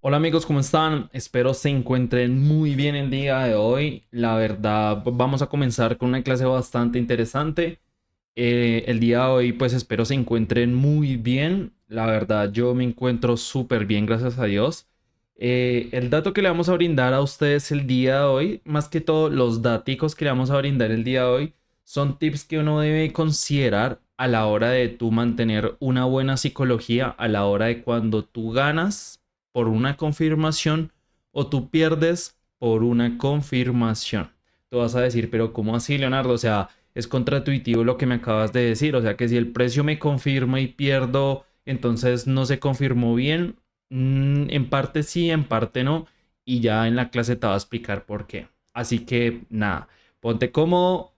Hola amigos, ¿cómo están? Espero se encuentren muy bien el día de hoy. La verdad, vamos a comenzar con una clase bastante interesante. El día de hoy, pues espero se encuentren muy bien. La verdad, yo me encuentro súper bien, gracias a Dios. El dato que le vamos a brindar a ustedes el día de hoy, más que todo los daticos que le vamos a brindar el día de hoy, son tips que uno debe considerar a la hora de tú mantener una buena psicología, a la hora de cuando tú ganas por una confirmación o tú pierdes por una confirmación. Tú vas a decir, pero ¿cómo así, Leonardo? O sea, es contraintuitivo lo que me acabas de decir. O sea, que si el precio me confirma y pierdo, entonces no se confirmó bien. En parte sí, en parte no. Y ya en la clase te va a explicar por qué. Así que nada, ponte cómodo,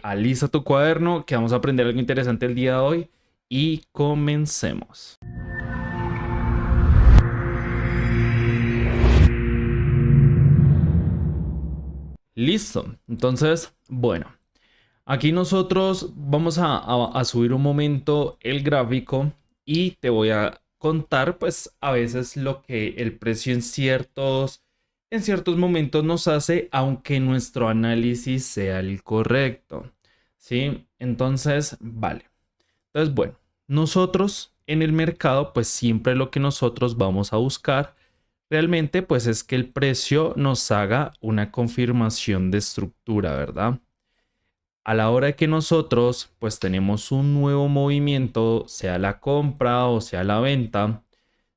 alista tu cuaderno, que vamos a aprender algo interesante el día de hoy. Y comencemos. Listo. Entonces, bueno, aquí nosotros vamos a subir un momento el gráfico y te voy a contar pues a veces lo que el precio en ciertos momentos nos hace, aunque nuestro análisis sea el correcto. ¿Sí? Entonces, vale. Entonces, bueno, nosotros en el mercado pues siempre lo que nosotros vamos a buscar realmente pues es que el precio nos haga una confirmación de estructura, ¿verdad? A la hora que nosotros pues tenemos un nuevo movimiento, sea la compra o sea la venta,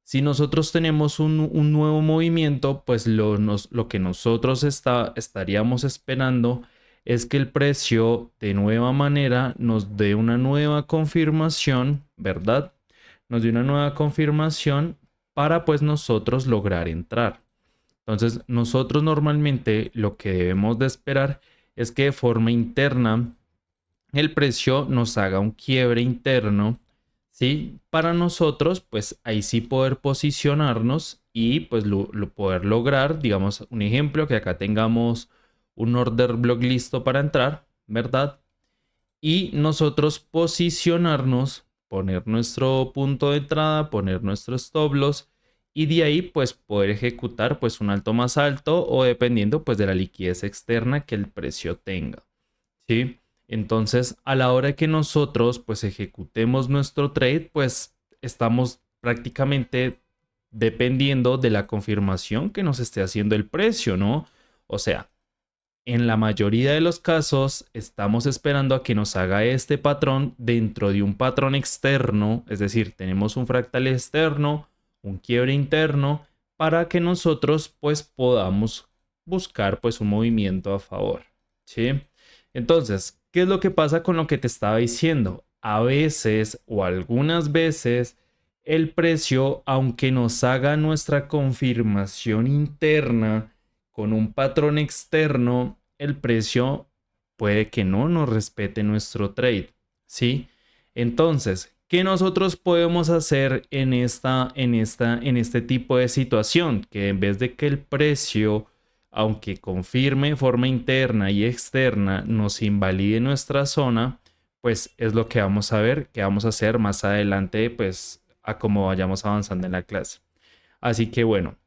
si nosotros tenemos un nuevo movimiento, pues lo que nosotros estaríamos esperando es que el precio de nueva manera nos dé una nueva confirmación, ¿verdad? Nos dé una nueva confirmación para pues nosotros lograr entrar. Entonces, nosotros normalmente lo que debemos de esperar es que de forma interna el precio nos haga un quiebre interno, ¿sí? Para nosotros, pues ahí sí poder posicionarnos y pues poder lograr, digamos, un ejemplo, que acá tengamos un order block listo para entrar, ¿verdad? Y nosotros posicionarnos, poner nuestro punto de entrada, poner nuestro stop loss y de ahí pues poder ejecutar pues un alto más alto o dependiendo pues de la liquidez externa que el precio tenga. ¿Sí? Entonces, a la hora que nosotros pues ejecutemos nuestro trade, pues estamos prácticamente dependiendo de la confirmación que nos esté haciendo el precio, ¿no? O sea, en la mayoría de los casos estamos esperando a que nos haga este patrón dentro de un patrón externo, es decir, tenemos un fractal externo, un quiebre interno, para que nosotros pues podamos buscar pues un movimiento a favor, ¿sí? Entonces, ¿qué es lo que pasa con lo que te estaba diciendo? A veces o algunas veces el precio, aunque nos haga nuestra confirmación interna, con un patrón externo, el precio puede que no nos respete nuestro trade, ¿sí? Entonces, ¿qué nosotros podemos hacer en este tipo de situación? Que en vez de que el precio, aunque confirme de forma interna y externa, nos invalide nuestra zona, pues es lo que vamos a ver, que vamos a hacer más adelante, pues a cómo vayamos avanzando en la clase. Así que bueno,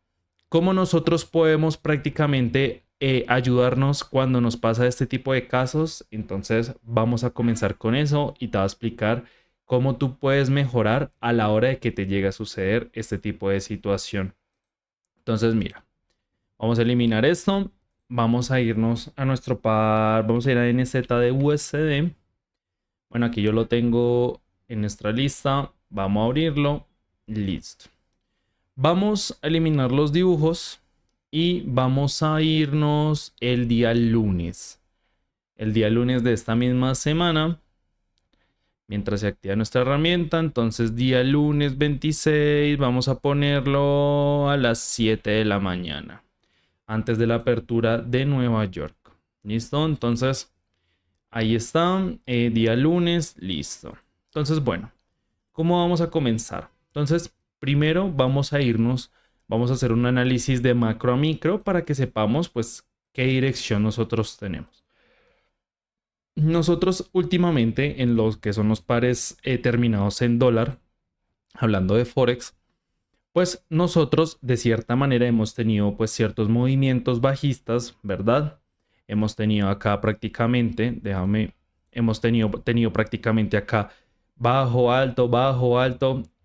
¿cómo nosotros podemos prácticamente ayudarnos cuando nos pasa este tipo de casos? Entonces vamos a comenzar con eso y te voy a explicar cómo tú puedes mejorar a la hora de que te llegue a suceder este tipo de situación. Entonces mira, vamos a eliminar esto. Vamos a irnos a nuestro par. Vamos a ir a NZ de USD. Bueno, aquí yo lo tengo en nuestra lista. Vamos a abrirlo. Listo. Vamos a eliminar los dibujos y vamos a irnos el día lunes. El día lunes de esta misma semana, mientras se activa nuestra herramienta. Entonces, día lunes 26, vamos a ponerlo a las 7 de la mañana, antes de la apertura de Nueva York. ¿Listo? Entonces, ahí está, día lunes, listo. Entonces, bueno, ¿cómo vamos a comenzar? Entonces, primero vamos a hacer un análisis de macro a micro para que sepamos, pues, qué dirección nosotros tenemos. Nosotros últimamente en los que son los pares terminados en dólar, hablando de Forex, pues nosotros de cierta manera hemos tenido pues ciertos movimientos bajistas, ¿verdad? Hemos tenido acá prácticamente, tenido prácticamente acá bajo, alto.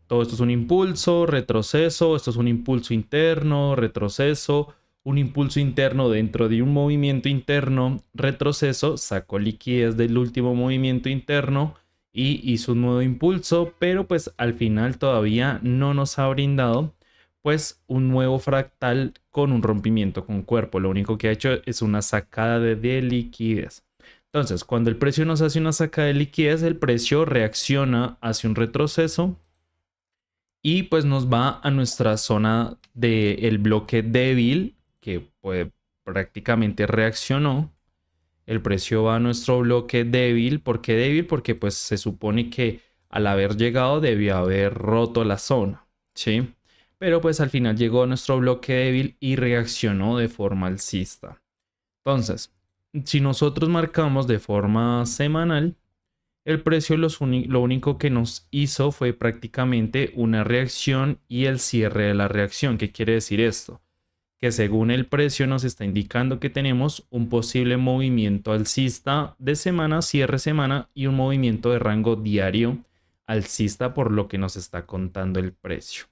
Todo esto es un impulso, retroceso, esto es un impulso interno, retroceso, un impulso interno dentro de un movimiento interno, retroceso, sacó liquidez del último movimiento interno y hizo un nuevo impulso, pero pues al final todavía no nos ha brindado pues un nuevo fractal con un rompimiento con cuerpo. Lo único que ha hecho es una sacada de liquidez. Entonces, cuando el precio nos hace una sacada de liquidez, el precio reacciona hacia un retroceso y pues nos va a nuestra zona del bloque débil, que pues prácticamente reaccionó. El precio va a nuestro bloque débil. ¿Por qué débil? Porque pues se supone que al haber llegado debió haber roto la zona, ¿sí? Pero pues al final llegó a nuestro bloque débil y reaccionó de forma alcista. Entonces, si nosotros marcamos de forma semanal, el precio lo único que nos hizo fue prácticamente una reacción y el cierre de la reacción. ¿Qué quiere decir esto? Que según el precio nos está indicando que tenemos un posible movimiento alcista de semana, cierre semana y un movimiento de rango diario alcista por lo que nos está contando el precio.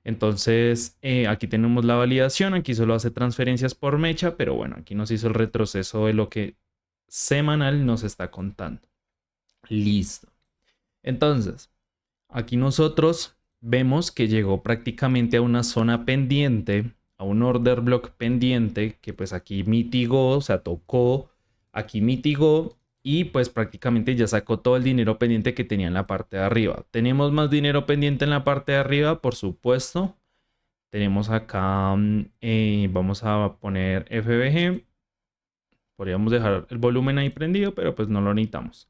Entonces, aquí tenemos la validación, aquí solo hace transferencias por mecha, pero bueno, aquí nos hizo el retroceso de lo que semanal nos está contando. Listo. Entonces, aquí nosotros vemos que llegó prácticamente a una zona pendiente, a un order block pendiente, que pues aquí mitigó, o sea, tocó, aquí mitigó y pues prácticamente ya sacó todo el dinero pendiente que tenía en la parte de arriba. ¿Tenemos más dinero pendiente en la parte de arriba? Por supuesto. Tenemos acá, vamos a poner FBG. Podríamos dejar el volumen ahí prendido, pero pues no lo necesitamos.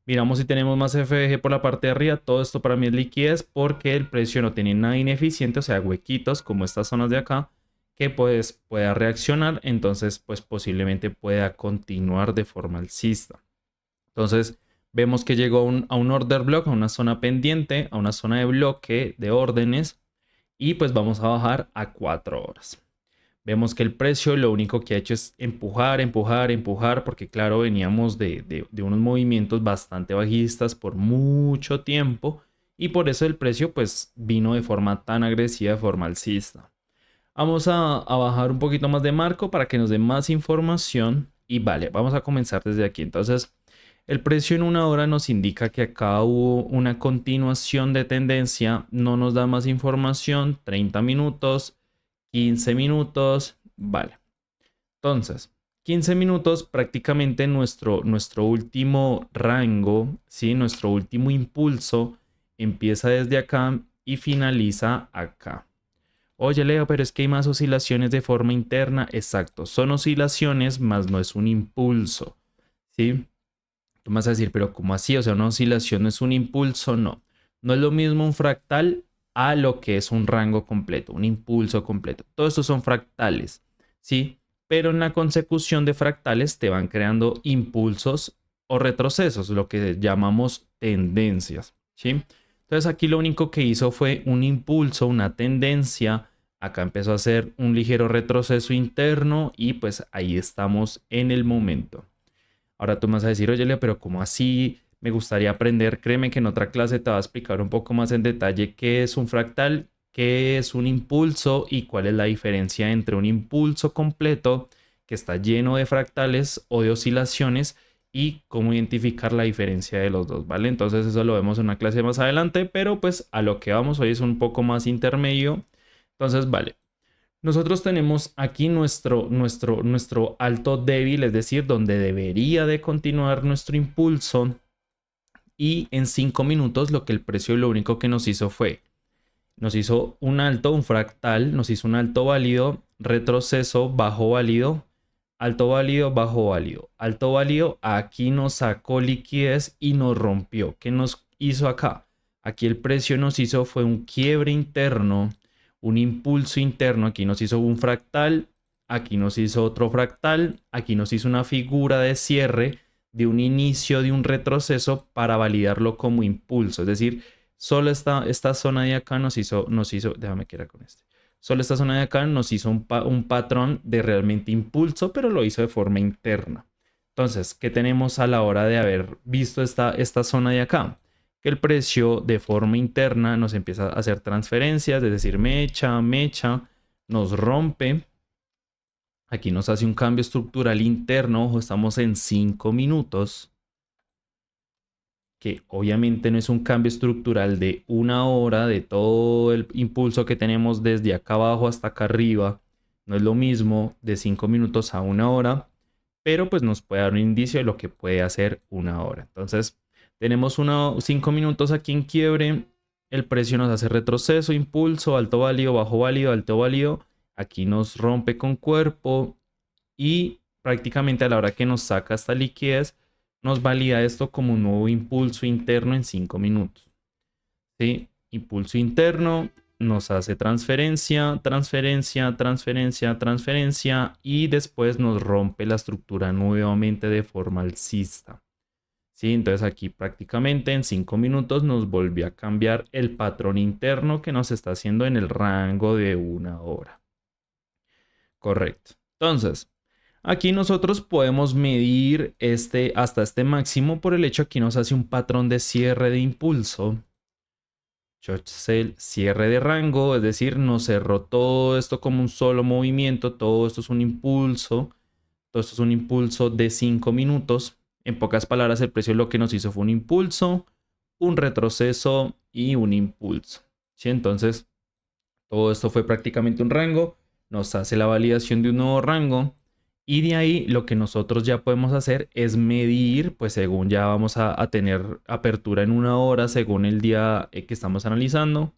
Miramos si tenemos más FBG por la parte de arriba. Todo esto para mí es liquidez porque el precio no tiene nada ineficiente, o sea, huequitos como estas zonas de acá, que pues pueda reaccionar. Entonces, pues posiblemente pueda continuar de forma alcista. Entonces, vemos que llegó a un order block, a una zona pendiente, a una zona de bloque de órdenes. Y pues vamos a bajar a 4 horas. Vemos que el precio lo único que ha hecho es empujar, empujar, empujar, porque claro, veníamos de unos movimientos bastante bajistas por mucho tiempo y por eso el precio pues vino de forma tan agresiva, de forma alcista. Vamos a bajar un poquito más de marco para que nos dé más información y vale, vamos a comenzar desde aquí. Entonces, el precio en una hora nos indica que acá hubo una continuación de tendencia, no nos da más información, 30 minutos, 15 minutos, vale. Entonces, 15 minutos prácticamente nuestro último rango, ¿sí? Nuestro último impulso empieza desde acá y finaliza acá. Oye, Leo, pero es que hay más oscilaciones de forma interna. Exacto, son oscilaciones, más no es un impulso, ¿sí? Tú me vas a decir, pero ¿cómo así? O sea, una oscilación no es un impulso, no. No es lo mismo un fractal a lo que es un rango completo, un impulso completo. Todos estos son fractales, ¿sí? Pero en la consecución de fractales te van creando impulsos o retrocesos, lo que llamamos tendencias, ¿sí? Entonces aquí lo único que hizo fue un impulso, una tendencia. Acá empezó a hacer un ligero retroceso interno y pues ahí estamos en el momento. Ahora tú me vas a decir, oye, Leo, pero ¿cómo así? Me gustaría aprender. Créeme que en otra clase te va a explicar un poco más en detalle qué es un fractal, qué es un impulso y cuál es la diferencia entre un impulso completo que está lleno de fractales o de oscilaciones y cómo identificar la diferencia de los dos, ¿vale? Entonces eso lo vemos en una clase más adelante, pero pues a lo que vamos hoy es un poco más intermedio. Entonces, vale. Nosotros tenemos aquí nuestro alto débil, es decir, donde debería de continuar nuestro impulso. Y en 5 minutos lo que el precio lo único que nos hizo fue, nos hizo un alto, un fractal, nos hizo un alto válido, retroceso, bajo válido, alto válido, bajo válido, alto válido, aquí nos sacó liquidez y nos rompió. ¿Qué nos hizo acá? Aquí el precio nos hizo fue un quiebre interno, un impulso interno, aquí nos hizo un fractal, aquí nos hizo otro fractal, aquí nos hizo una figura de cierre de un inicio de un retroceso para validarlo como impulso. Es decir, Solo esta zona de acá déjame que era con este. Solo esta zona de acá nos hizo un patrón de realmente impulso, pero lo hizo de forma interna. Entonces, ¿qué tenemos a la hora de haber visto esta zona de acá? Que el precio de forma interna nos empieza a hacer transferencias, es decir, mecha, nos rompe. Aquí nos hace un cambio estructural interno, ojo, estamos en 5 minutos, que obviamente no es un cambio estructural de una hora, de todo el impulso que tenemos desde acá abajo hasta acá arriba. No es lo mismo de 5 minutos a una hora, pero pues nos puede dar un indicio de lo que puede hacer una hora. Entonces, tenemos 5 minutos aquí en quiebre, el precio nos hace retroceso, impulso, alto válido, bajo válido, alto válido. Aquí nos rompe con cuerpo y prácticamente a la hora que nos saca esta liquidez, nos valida esto como un nuevo impulso interno en 5 minutos. ¿Sí? Impulso interno, nos hace transferencia, transferencia, transferencia, transferencia y después nos rompe la estructura nuevamente de forma alcista. ¿Sí? Entonces aquí prácticamente en 5 minutos nos volvió a cambiar el patrón interno que nos está haciendo en el rango de una hora. Correcto. Entonces, aquí nosotros podemos medir hasta este máximo por el hecho que aquí nos hace un patrón de cierre de impulso. El cierre de rango, es decir, nos cerró todo esto como un solo movimiento, todo esto es un impulso, todo esto es un impulso de 5 minutos. En pocas palabras, el precio lo que nos hizo fue un impulso, un retroceso y un impulso. ¿Sí? Entonces, todo esto fue prácticamente un rango, nos hace la validación de un nuevo rango y de ahí lo que nosotros ya podemos hacer es medir, pues según ya vamos a tener apertura en una hora, según el día que estamos analizando.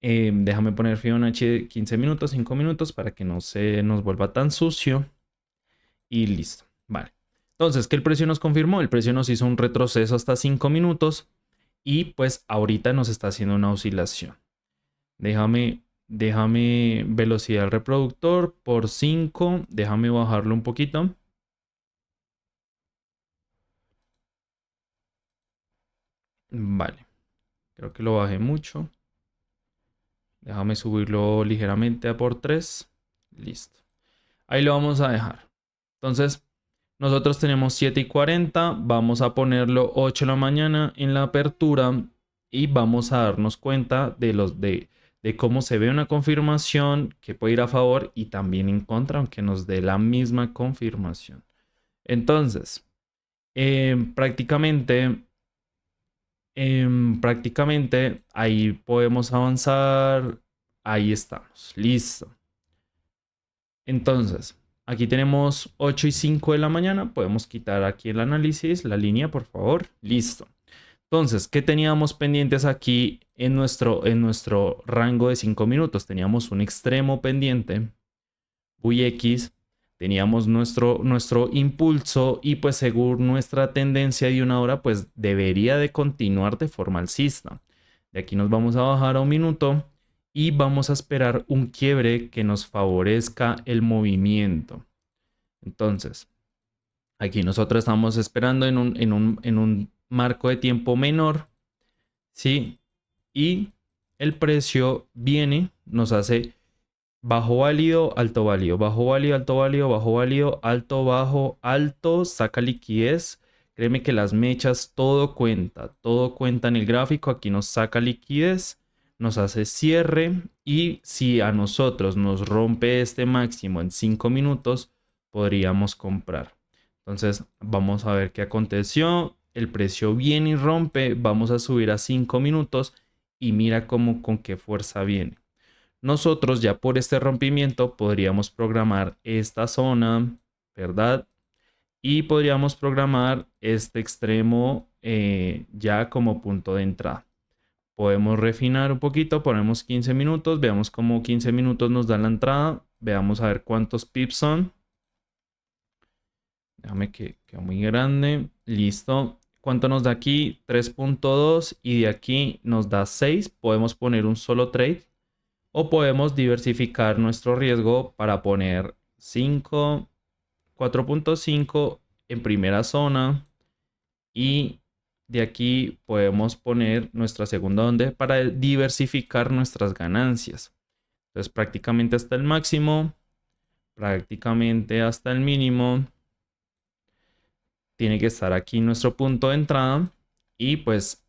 Déjame poner Fibonacci de 15 minutos, 5 minutos para que no se nos vuelva tan sucio. Y listo. Vale. Entonces, ¿qué el precio nos confirmó? El precio nos hizo un retroceso hasta 5 minutos y pues ahorita nos está haciendo una oscilación. Déjame velocidad del reproductor por 5. Déjame bajarlo un poquito. Vale. Creo que lo bajé mucho. Déjame subirlo ligeramente a por 3. Listo. Ahí lo vamos a dejar. Entonces, nosotros tenemos 7:40. Vamos a ponerlo 8 de la mañana en la apertura y vamos a darnos cuenta de cómo se ve una confirmación que puede ir a favor y también en contra, aunque nos dé la misma confirmación. Entonces, prácticamente ahí podemos avanzar. Ahí estamos. Listo. Entonces, aquí tenemos 8:05 de la mañana. Podemos quitar aquí el análisis, la línea, por favor. Listo. Entonces, ¿qué teníamos pendientes aquí en nuestro rango de 5 minutos? Teníamos un extremo pendiente, Uy X, teníamos nuestro impulso y pues según nuestra tendencia de una hora, pues debería de continuar de forma alcista. De aquí nos vamos a bajar a un minuto y vamos a esperar un quiebre que nos favorezca el movimiento. Entonces, aquí nosotros estamos esperando en un marco de tiempo menor, ¿sí? Y el precio viene, nos hace bajo válido, alto válido, bajo válido, alto válido, bajo válido, alto, bajo, alto, saca liquidez. Créeme que las mechas, todo cuenta en el gráfico. Aquí nos saca liquidez, nos hace cierre y si a nosotros nos rompe este máximo en 5 minutos, podríamos comprar. Entonces vamos a ver qué aconteció. El precio viene y rompe, vamos a subir a 5 minutos y mira cómo con qué fuerza viene. Nosotros ya por este rompimiento podríamos programar esta zona, ¿verdad? Y podríamos programar este extremo ya como punto de entrada. Podemos refinar un poquito, ponemos 15 minutos, veamos cómo 15 minutos nos da la entrada, veamos a ver cuántos pips son. Déjame que quede muy grande, listo. ¿Cuánto nos da aquí? 3.2 y de aquí nos da 6. Podemos poner un solo trade. O podemos diversificar nuestro riesgo para poner 4.5 en primera zona y de aquí podemos poner nuestra segunda onda para diversificar nuestras ganancias. Entonces prácticamente hasta el máximo, prácticamente hasta el mínimo. Tiene que estar aquí nuestro punto de entrada y pues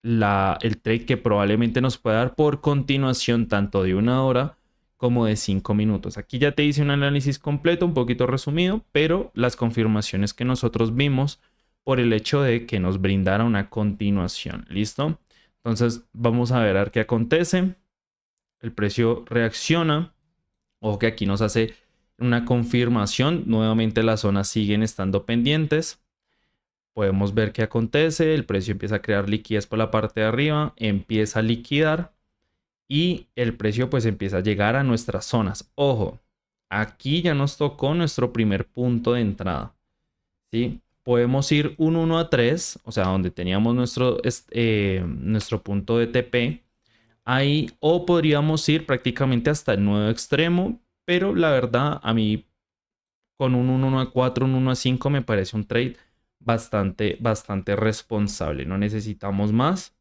el trade que probablemente nos pueda dar por continuación tanto de 1 hora como de 5 minutos. Aquí ya te hice un análisis completo, un poquito resumido, pero las confirmaciones que nosotros vimos por el hecho de que nos brindara una continuación. ¿Listo? Entonces vamos a ver qué acontece. El precio reacciona. Ojo que aquí nos hace una confirmación. Nuevamente las zonas siguen estando pendientes. Podemos ver qué acontece. El precio empieza a crear liquidez por la parte de arriba. Empieza a liquidar. Y el precio pues empieza a llegar a nuestras zonas. Ojo, aquí ya nos tocó nuestro primer punto de entrada. ¿Sí? Podemos ir un 1 a 3, o sea, donde teníamos nuestro punto de TP. Ahí, o podríamos ir prácticamente hasta el nuevo extremo, pero la verdad a mí con un 1 a 4, un 1 a 5 me parece un trade bastante responsable. No necesitamos más.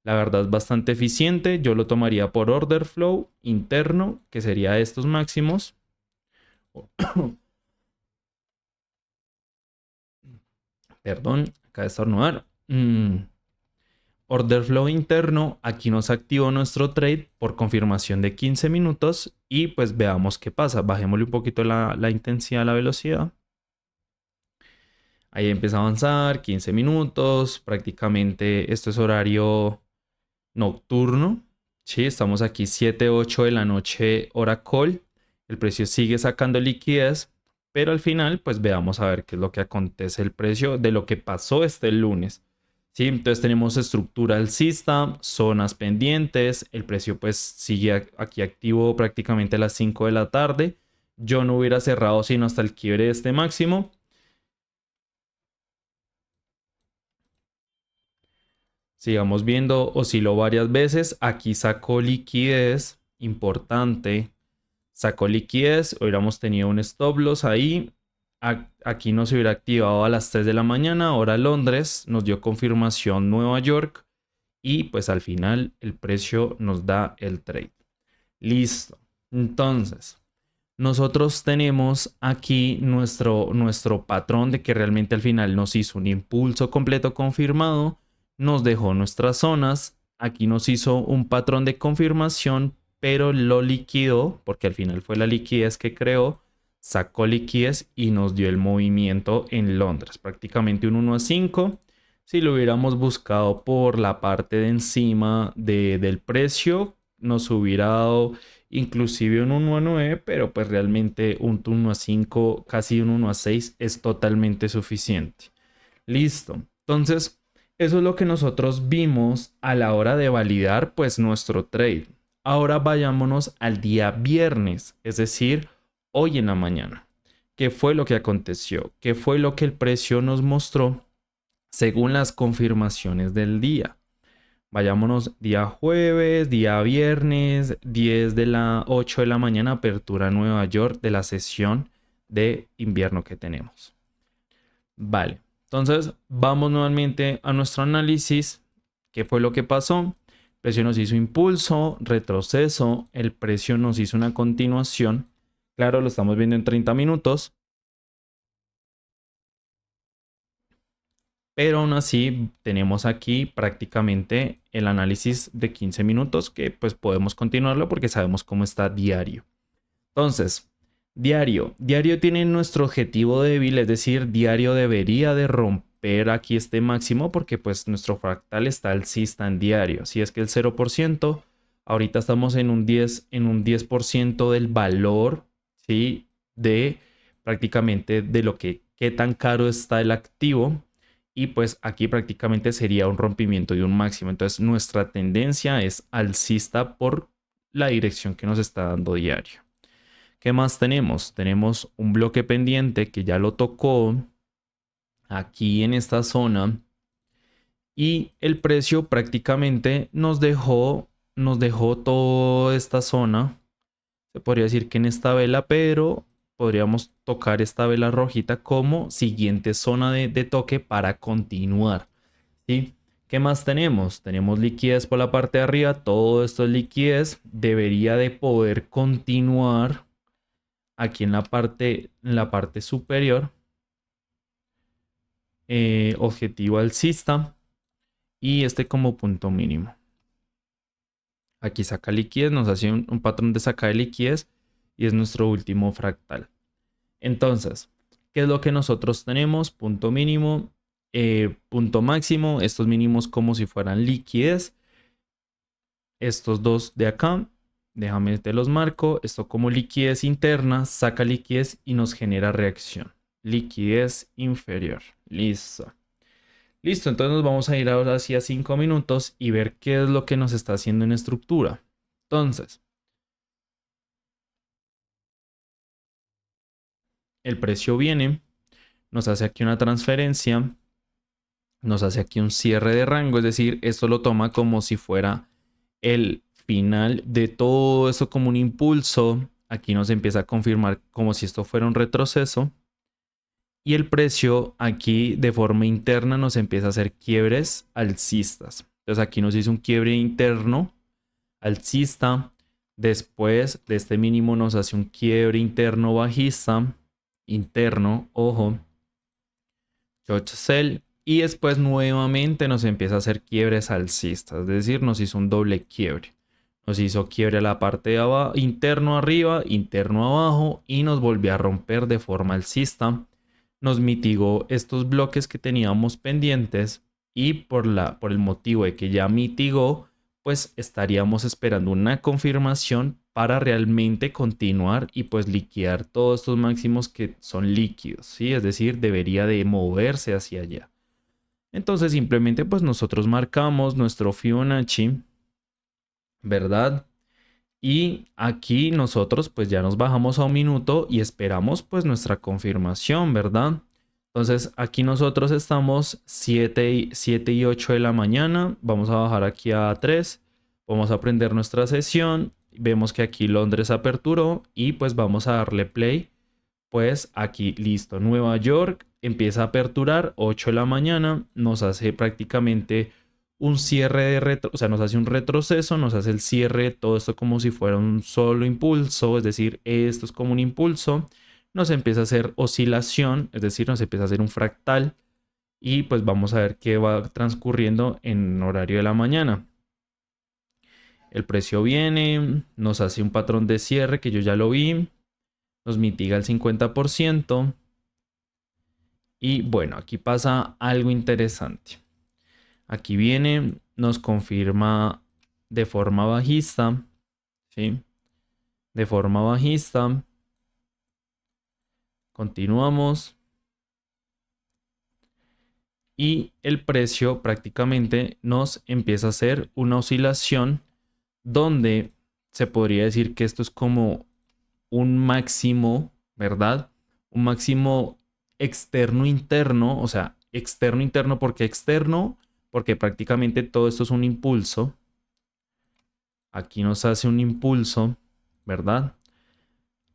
La verdad es bastante eficiente. Yo lo tomaría por order flow interno, que sería estos máximos. Perdón, acá de estornudar. Order flow interno, aquí nos activó nuestro trade por confirmación de 15 minutos y pues veamos qué pasa. Bajémosle un poquito la intensidad, la velocidad. Ahí empieza a avanzar, 15 minutos, prácticamente esto es horario nocturno. Sí, estamos aquí 7, 8 de la noche hora call. El precio sigue sacando liquidez, pero al final pues veamos a ver qué es lo que acontece el precio de lo que pasó este lunes. Sí, entonces tenemos estructura alcista, zonas pendientes, el precio pues sigue aquí activo prácticamente a las 5 de la tarde. Yo no hubiera cerrado sino hasta el quiebre de este máximo. Sigamos viendo, osciló varias veces, aquí sacó liquidez importante, sacó liquidez, hubiéramos tenido un stop loss ahí. Aquí no se hubiera activado a las 3 de la mañana, hora Londres, nos dio confirmación Nueva York y pues al final el precio nos da el trade. Listo. Entonces, nosotros tenemos aquí nuestro patrón de que realmente al final nos hizo un impulso completo confirmado, nos dejó nuestras zonas, aquí nos hizo un patrón de confirmación, pero lo liquidó, porque al final fue la liquidez que creó, sacó liquidez y nos dio el movimiento en Londres, prácticamente un 1 a 5. Si lo hubiéramos buscado por la parte de encima del precio, nos hubiera dado inclusive un 1 a 9, pero pues realmente un 1 a 5, casi un 1 a 6 es totalmente suficiente. Listo. Entonces, eso es lo que nosotros vimos a la hora de validar pues nuestro trade. Ahora vayámonos al día viernes, es decir, hoy en la mañana. ¿Qué fue lo que aconteció? ¿Qué fue lo que el precio nos mostró según las confirmaciones del día? Vayámonos día jueves, día viernes, 10 de la 8 de la mañana, apertura en Nueva York de la sesión de invierno que tenemos. Vale, entonces vamos nuevamente a nuestro análisis. ¿Qué fue lo que pasó? El precio nos hizo impulso, retroceso, el precio nos hizo una continuación. Claro, lo estamos viendo en 30 minutos. Pero aún así tenemos aquí prácticamente el análisis de 15 minutos que pues podemos continuarlo porque sabemos cómo está diario. Entonces, diario tiene nuestro objetivo débil, es decir, diario debería de romper aquí este máximo porque pues nuestro fractal está alcista en diario. Si es que el 0%, ahorita estamos en un 10% del valor, ¿sí? De prácticamente de lo que qué tan caro está el activo. Y pues aquí prácticamente sería un rompimiento de un máximo. Entonces nuestra tendencia es alcista por la dirección que nos está dando diario. ¿Qué más tenemos? Tenemos un bloque pendiente que ya lo tocó aquí en esta zona. Y el precio prácticamente nos dejó toda esta zona. Se podría decir que en esta vela, pero podríamos tocar esta vela rojita como siguiente zona de toque para continuar. ¿sí? ¿Qué más tenemos? Tenemos liquidez por la parte de arriba, todo esto es liquidez, debería de poder continuar aquí en la parte superior, objetivo alcista y este como punto mínimo. Aquí saca liquidez, nos hace un patrón de saca de liquidez y es nuestro último fractal. Entonces, ¿qué es lo que nosotros tenemos? Punto mínimo, punto máximo, estos mínimos como si fueran liquidez. Estos dos de acá, déjame te los marco. Esto como liquidez interna, saca liquidez y nos genera reacción. Liquidez inferior. Listo. Listo, entonces nos vamos a ir ahora hacia 5 minutos y ver qué es lo que nos está haciendo en estructura. Entonces, el precio viene, nos hace aquí una transferencia, nos hace aquí un cierre de rango, es decir, esto lo toma como si fuera el final de todo esto como un impulso. Aquí nos empieza a confirmar como si esto fuera un retroceso. Y el precio aquí de forma interna nos empieza a hacer quiebres alcistas. Entonces aquí nos hizo un quiebre interno alcista. Después de este mínimo nos hace un quiebre interno bajista. Interno, ojo. Short sell. Y después nuevamente nos empieza a hacer quiebres alcistas. Es decir, nos hizo un doble quiebre. Nos hizo quiebre a la parte de abajo, interno arriba, interno abajo. Y nos volvió a romper de forma alcista. Nos mitigó estos bloques que teníamos pendientes. Y por el motivo de que ya mitigó, pues estaríamos esperando una confirmación para realmente continuar y pues liquidar todos estos máximos que son líquidos, ¿sí? Es decir, debería de moverse hacia allá. Entonces simplemente pues nosotros marcamos nuestro Fibonacci, ¿verdad? Y aquí nosotros pues ya nos bajamos a un minuto y esperamos pues nuestra confirmación, ¿verdad? Entonces aquí nosotros estamos 7 y 8 de la mañana. Vamos a bajar aquí a 3. Vamos a prender nuestra sesión. Vemos que aquí Londres aperturó y pues vamos a darle play. Pues aquí listo. Nueva York empieza a aperturar 8 de la mañana. Nos hace prácticamente un cierre o sea, nos hace un retroceso, nos hace el cierre, todo esto como si fuera un solo impulso, es decir, esto es como un impulso, nos empieza a hacer oscilación, es decir, nos empieza a hacer un fractal y pues vamos a ver qué va transcurriendo en horario de la mañana. El precio viene, nos hace un patrón de cierre que yo ya lo vi, nos mitiga el 50% y bueno, aquí pasa algo interesante. Aquí viene, nos confirma de forma bajista, ¿sí? De forma bajista. Continuamos. Y el precio prácticamente nos empieza a hacer una oscilación donde se podría decir que esto es como un máximo, ¿verdad? Un máximo externo interno, o sea, externo interno porque externo, porque prácticamente todo esto es un impulso. Aquí nos hace un impulso, ¿verdad?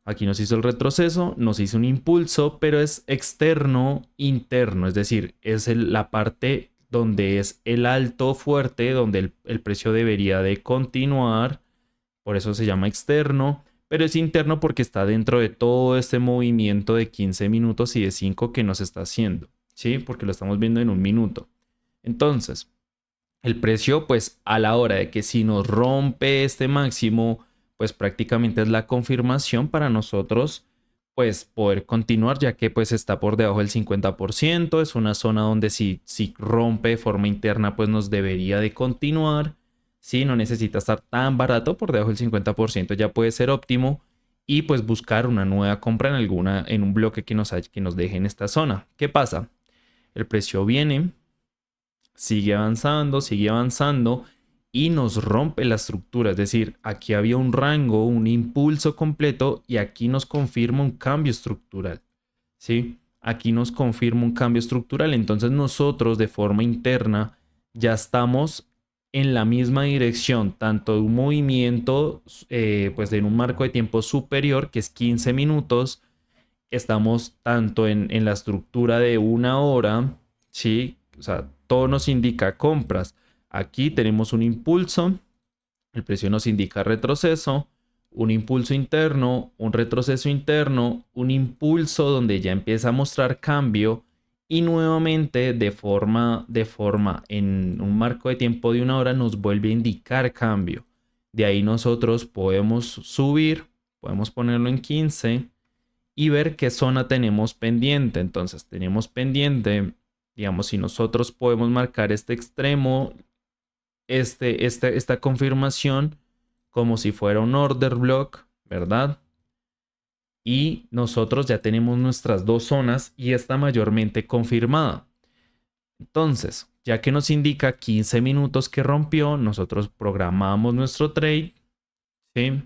Aquí nos hizo el retroceso, nos hizo un impulso, pero es externo interno, es decir, es la parte donde es el alto fuerte, donde el precio debería de continuar, por eso se llama externo, pero es interno porque está dentro de todo este movimiento de 15 minutos y de 5 que nos está haciendo, ¿sí? Porque lo estamos viendo en un minuto. Entonces, el precio, pues a la hora de que si nos rompe este máximo, pues prácticamente es la confirmación para nosotros, pues poder continuar, ya que pues está por debajo del 50%, es una zona donde si rompe de forma interna, pues nos debería de continuar. Si no necesita estar tan barato, por debajo del 50% ya puede ser óptimo y pues buscar una nueva compra en un bloque que nos deje en esta zona. ¿Qué pasa? El precio viene, sigue avanzando y nos rompe la estructura. Es decir, aquí había un rango, un impulso completo y aquí nos confirma un cambio estructural. ¿Sí? Aquí nos confirma un cambio estructural. Entonces nosotros de forma interna ya estamos en la misma dirección, tanto de un movimiento, pues en un marco de tiempo superior, que es 15 minutos. Estamos tanto en la estructura de una hora, ¿sí? O sea, todo nos indica compras. Aquí tenemos un impulso, el precio nos indica retroceso, un impulso interno, un retroceso interno, un impulso donde ya empieza a mostrar cambio y nuevamente de forma en un marco de tiempo de una hora nos vuelve a indicar cambio. De ahí nosotros podemos subir, podemos ponerlo en 15 y ver qué zona tenemos pendiente. Entonces tenemos pendiente, digamos, si nosotros podemos marcar este extremo, esta confirmación como si fuera un order block, ¿verdad? Y nosotros ya tenemos nuestras dos zonas y está mayormente confirmada. Entonces, ya que nos indica 15 minutos que rompió, nosotros programamos nuestro trade, ¿sí?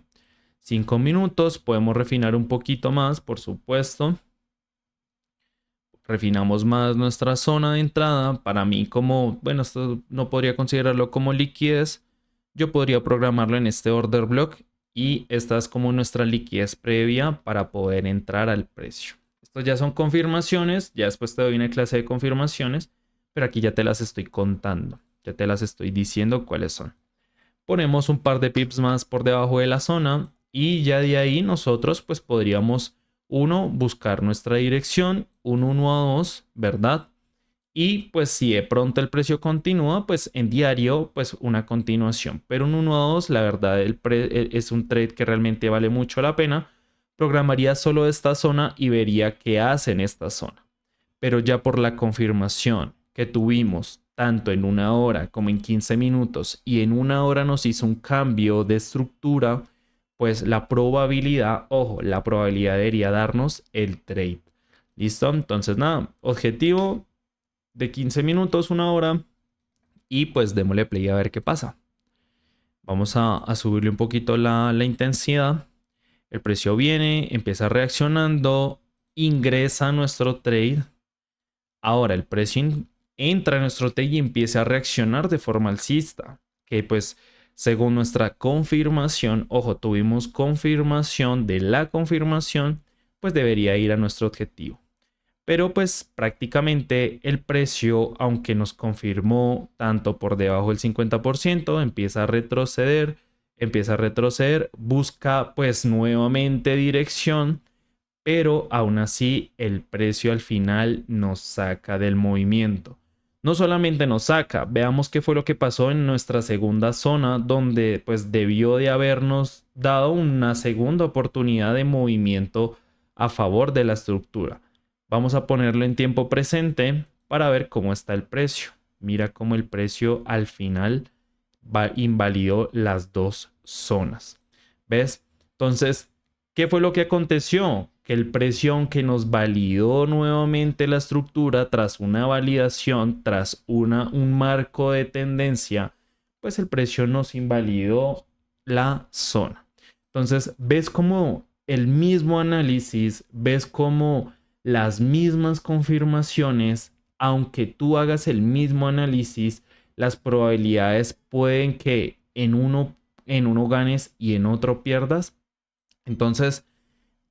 5 minutos, podemos refinar un poquito más, por supuesto. Refinamos más nuestra zona de entrada. Para mí, como, bueno, esto no podría considerarlo como liquidez. Yo podría programarlo en este order block y esta es como nuestra liquidez previa para poder entrar al precio. Estos ya son confirmaciones, ya después te doy una clase de confirmaciones, pero aquí ya te las estoy contando, ya te las estoy diciendo cuáles son. Ponemos un par de pips más por debajo de la zona y ya de ahí nosotros pues podríamos buscar nuestra dirección, un 1 a 2, ¿verdad? Y pues si de pronto el precio continúa, pues en diario, pues una continuación. Pero un 1 a 2, la verdad, es un trade que realmente vale mucho la pena. Programaría solo esta zona y vería qué hace en esta zona. Pero ya por la confirmación que tuvimos tanto en una hora como en 15 minutos y en una hora nos hizo un cambio de estructura, pues la probabilidad, ojo, la probabilidad debería darnos el trade. ¿Listo? Entonces nada, objetivo de 15 minutos, una hora y pues démosle play a ver qué pasa. Vamos a subirle un poquito la intensidad. El precio viene, empieza reaccionando, ingresa a nuestro trade. Ahora el precio entra en nuestro trade y empieza a reaccionar de forma alcista. Que pues según nuestra confirmación, ojo, tuvimos confirmación de la confirmación, pues debería ir a nuestro objetivo. Pero pues prácticamente el precio, aunque nos confirmó tanto por debajo del 50%, empieza a retroceder, busca pues nuevamente dirección, pero aún así el precio al final nos saca del movimiento. No solamente nos saca, veamos qué fue lo que pasó en nuestra segunda zona, donde pues debió de habernos dado una segunda oportunidad de movimiento a favor de la estructura. Vamos a ponerlo en tiempo presente para ver cómo está el precio. Mira cómo el precio al final invalidó las dos zonas. ¿Ves? Entonces, ¿qué fue lo que aconteció? Que el precio, aunque nos validó nuevamente la estructura tras una validación, tras un marco de tendencia, pues el precio nos invalidó la zona. Entonces, ves como el mismo análisis, ves como las mismas confirmaciones, aunque tú hagas el mismo análisis, las probabilidades pueden que en uno ganes y en otro pierdas. Entonces,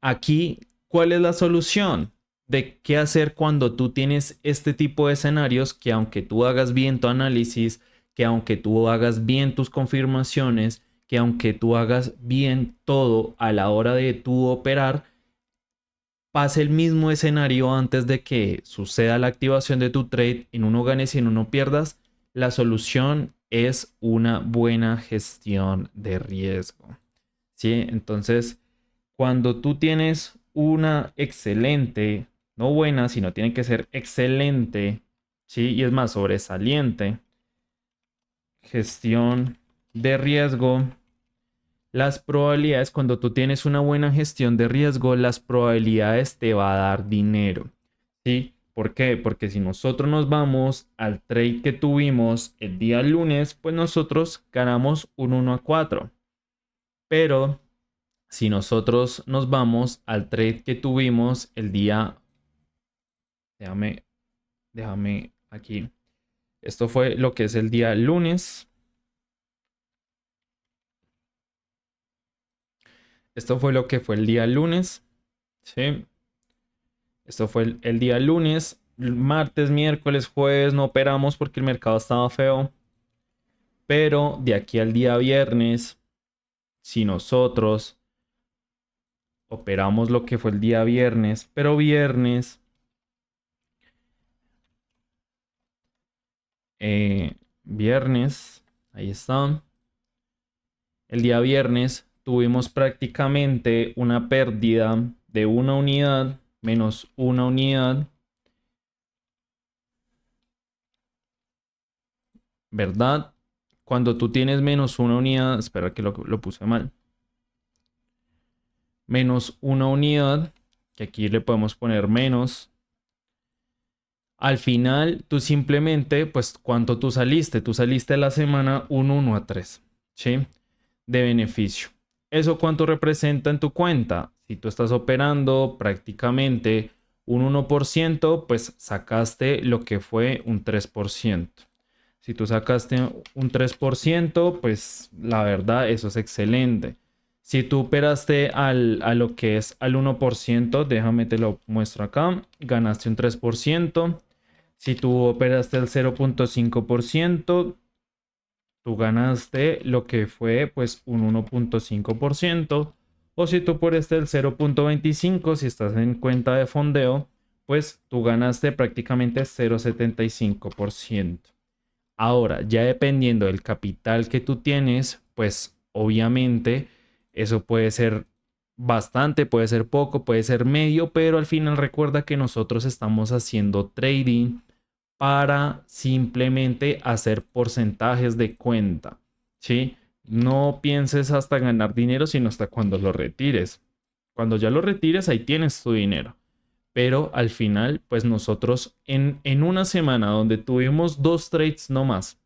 aquí, ¿cuál es la solución? De qué hacer cuando tú tienes este tipo de escenarios que aunque tú hagas bien tu análisis, que aunque tú hagas bien tus confirmaciones, que aunque tú hagas bien todo a la hora de tú operar, pase el mismo escenario antes de que suceda la activación de tu trade, en uno ganes y en uno pierdas. La solución es una buena gestión de riesgo. ¿Sí? Entonces, cuando tú tienes una excelente, no buena, sino tiene que ser excelente, ¿sí? Y es más sobresaliente, gestión de riesgo. Las probabilidades, cuando tú tienes una buena gestión de riesgo, las probabilidades te va a dar dinero. ¿Sí? ¿Por qué? Porque si nosotros nos vamos al trade que tuvimos el día lunes, pues nosotros ganamos un 1 a 4. Pero si nosotros nos vamos al trade que tuvimos el día, déjame aquí. Esto fue lo que es el día lunes. Esto fue lo que fue el día lunes. ¿Sí? Esto fue el día lunes. martes, miércoles, jueves no operamos porque el mercado estaba feo. Pero de aquí al día viernes, si nosotros operamos lo que fue el día viernes, pero viernes, ahí está. El día viernes tuvimos prácticamente una pérdida de una unidad menos una unidad, ¿verdad? Cuando tú tienes menos una unidad, espera que lo puse mal, menos una unidad, que aquí le podemos poner menos. Al final, tú simplemente, pues, ¿cuánto tú saliste? Tú saliste a la semana un 1 a 3, ¿sí? De beneficio. ¿Eso cuánto representa en tu cuenta? Si tú estás operando prácticamente un 1%, pues sacaste lo que fue un 3%. Si tú sacaste un 3%, pues la verdad, eso es excelente. Si tú operaste a lo que es al 1%, déjame te lo muestro acá, ganaste un 3%. Si tú operaste al 0.5%, tú ganaste lo que fue pues un 1.5%. O si tú operaste el 0.25, si estás en cuenta de fondeo, pues tú ganaste prácticamente 0.75%. Ahora, ya dependiendo del capital que tú tienes, pues obviamente eso puede ser bastante, puede ser poco, puede ser medio, pero al final recuerda que nosotros estamos haciendo trading para simplemente hacer porcentajes de cuenta, ¿sí? No pienses hasta ganar dinero, sino hasta cuando lo retires. Cuando ya lo retires, ahí tienes tu dinero. Pero al final, pues nosotros en una semana donde tuvimos dos trades no más,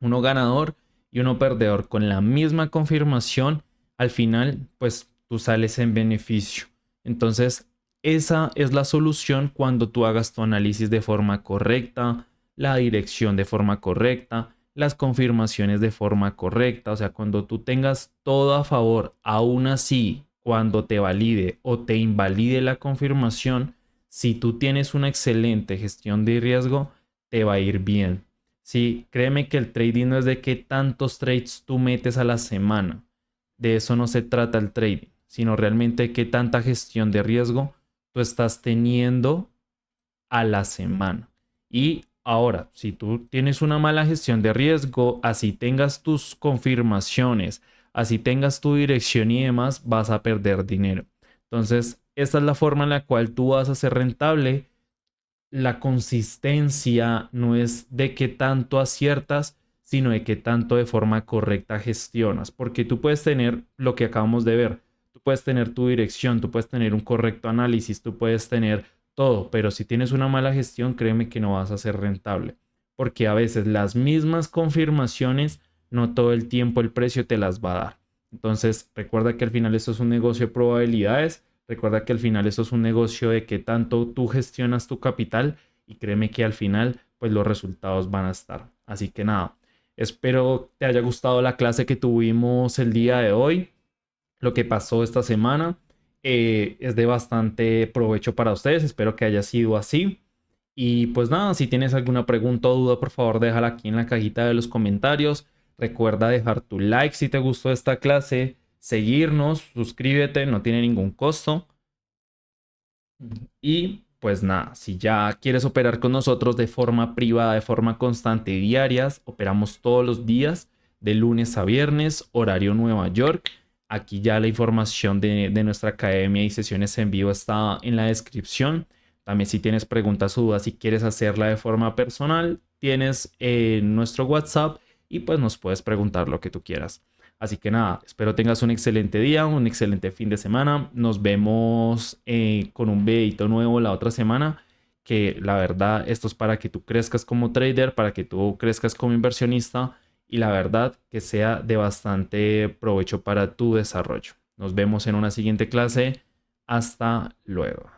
uno ganador y uno perdedor con la misma confirmación, al final, pues tú sales en beneficio. Entonces, esa es la solución cuando tú hagas tu análisis de forma correcta, la dirección de forma correcta, las confirmaciones de forma correcta. O sea, cuando tú tengas todo a favor, aún así, cuando te valide o te invalide la confirmación, si tú tienes una excelente gestión de riesgo, te va a ir bien. Sí, créeme que el trading no es de qué tantos trades tú metes a la semana. De eso no se trata el trading, sino realmente qué tanta gestión de riesgo tú estás teniendo a la semana. Y ahora, si tú tienes una mala gestión de riesgo, así tengas tus confirmaciones, así tengas tu dirección y demás, vas a perder dinero. Entonces, esta es la forma en la cual tú vas a ser rentable. La consistencia no es de qué tanto aciertas, sino de qué tanto de forma correcta gestionas. Porque tú puedes tener lo que acabamos de ver, tú puedes tener tu dirección, tú puedes tener un correcto análisis, tú puedes tener todo, pero si tienes una mala gestión, créeme que no vas a ser rentable. Porque a veces las mismas confirmaciones, no todo el tiempo el precio te las va a dar. Entonces, recuerda que al final esto es un negocio de probabilidades. Recuerda que al final eso es un negocio de que tanto tú gestionas tu capital y créeme que al final pues los resultados van a estar. Así que nada, espero te haya gustado la clase que tuvimos el día de hoy. Lo que pasó esta semana es de bastante provecho para ustedes. Espero que haya sido así. Y pues nada, si tienes alguna pregunta o duda, por favor déjala aquí en la cajita de los comentarios. Recuerda dejar tu like si te gustó esta clase, seguirnos, suscríbete, no tiene ningún costo. Y pues nada, si ya quieres operar con nosotros de forma privada, de forma constante y diarias, operamos todos los días, de lunes a viernes, horario Nueva York. Aquí ya la información de nuestra academia y sesiones en vivo está en la descripción. También si tienes preguntas o dudas, si quieres hacerla de forma personal, tienes nuestro WhatsApp y pues nos puedes preguntar lo que tú quieras. Así que nada, espero tengas un excelente día, un excelente fin de semana. Nos vemos con un videito nuevo la otra semana, que la verdad esto es para que tú crezcas como trader, para que tú crezcas como inversionista y la verdad que sea de bastante provecho para tu desarrollo. Nos vemos en una siguiente clase. Hasta luego.